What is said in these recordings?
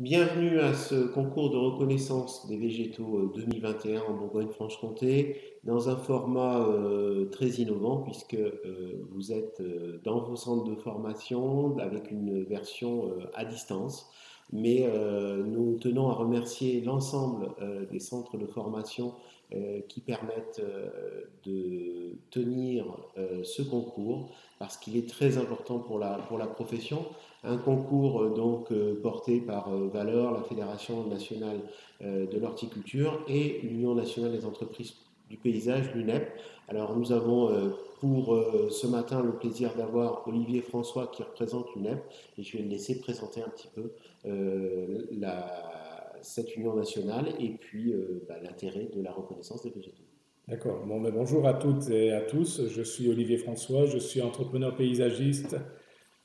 Bienvenue à ce concours de reconnaissance des végétaux 2021 en Bourgogne-Franche-Comté dans un format très innovant puisque vous êtes dans vos centres de formation avec une version à distance. Mais nous tenons à remercier l'ensemble des centres de formation qui permettent de tenir ce concours parce qu'il est très important pour la profession. Un concours porté par Valeur, la Fédération nationale de l'horticulture et l'Union nationale des entreprises du paysage, l'UNEP. Alors nous avons pour ce matin le plaisir d'avoir Olivier François qui représente l'UNEP et je vais le laisser présenter un petit peu cette union nationale et puis l'intérêt de la reconnaissance des végétaux. D'accord. Bon, ben bonjour à toutes et à tous. Je suis Olivier François, je suis entrepreneur paysagiste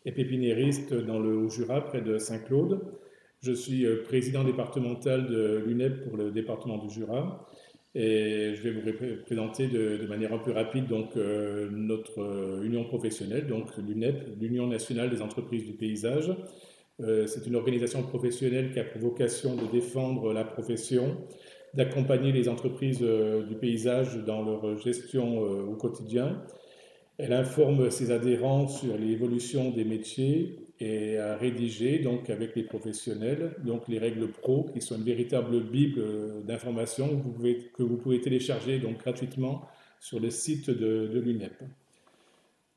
et pépiniériste dans le Haut-Jura, près de Saint-Claude. Je suis président départemental de l'UNEP pour le département du Jura. Et je vais vous présenter de manière un peu rapide notre union professionnelle, donc l'UNEP, l'Union nationale des entreprises du paysage. C'est une organisation professionnelle qui a pour vocation de défendre la profession, d'accompagner les entreprises du paysage dans leur gestion au quotidien. Elle informe ses adhérents sur l'évolution des métiers et a rédigé donc avec les professionnels donc les règles pro qui sont une véritable bible d'information que vous pouvez télécharger donc gratuitement sur le site de l'UNEP.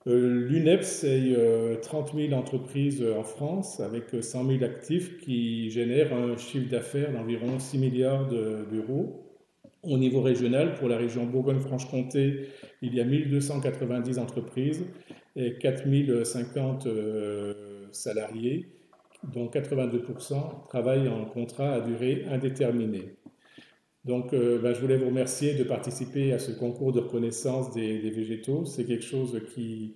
L'UNEP, c'est 30 000 entreprises en France avec 100 000 actifs qui génèrent un chiffre d'affaires d'environ 6 milliards d'euros. Au niveau régional, pour la région Bourgogne-Franche-Comté, il y a 1290 entreprises et 4050 salariés, dont 82% travaillent en contrat à durée indéterminée. Donc, je voulais vous remercier de participer à ce concours de reconnaissance des végétaux. C'est quelque chose qui,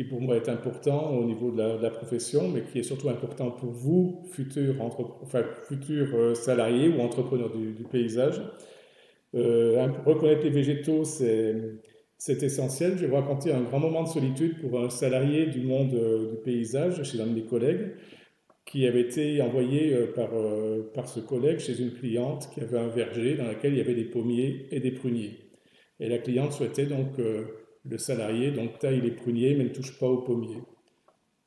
pour moi, est important au niveau de la profession, mais qui est surtout important pour vous, futurs salariés ou entrepreneurs du paysage. Reconnaître les végétaux, c'est essentiel. Je vais vous raconter un grand moment de solitude pour un salarié du monde du paysage chez un de mes collègues qui avait été envoyé par ce collègue chez une cliente qui avait un verger dans lequel il y avait des pommiers et des pruniers. Et la cliente souhaitait donc le salarié donc taille les pruniers mais ne touche pas aux pommiers.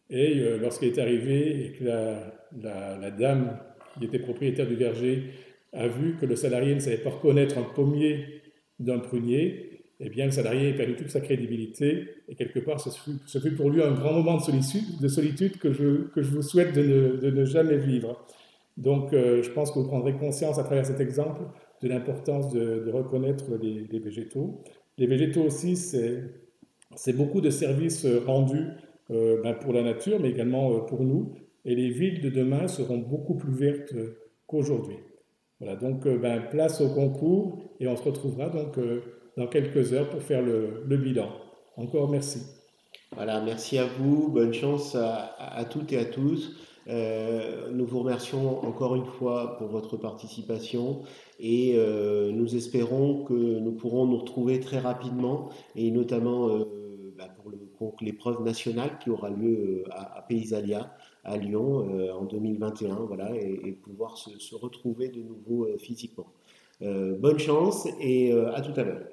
Et lorsqu'il est arrivé et que la dame qui était propriétaire du verger a vu que le salarié ne savait pas reconnaître un pommier d'un prunier, eh bien le salarié a perdu toute sa crédibilité et quelque part ce fut pour lui un grand moment de solitude que je vous souhaite de ne jamais vivre. Donc je pense que vous prendrez conscience à travers cet exemple de l'importance de reconnaître les végétaux. Les végétaux aussi, c'est beaucoup de services rendus pour la nature, mais également pour nous. Et les villes de demain seront beaucoup plus vertes qu'aujourd'hui. Voilà, donc place au concours et on se retrouvera donc dans quelques heures pour faire le bilan. Encore merci. Voilà, merci à vous, bonne chance à toutes et à tous. Nous vous remercions encore une fois pour votre participation et nous espérons que nous pourrons nous retrouver très rapidement et notamment pour l'épreuve nationale qui aura lieu à Paysalia à Lyon en 2021, voilà, et pouvoir se retrouver de nouveau physiquement. Bonne chance et à tout à l'heure.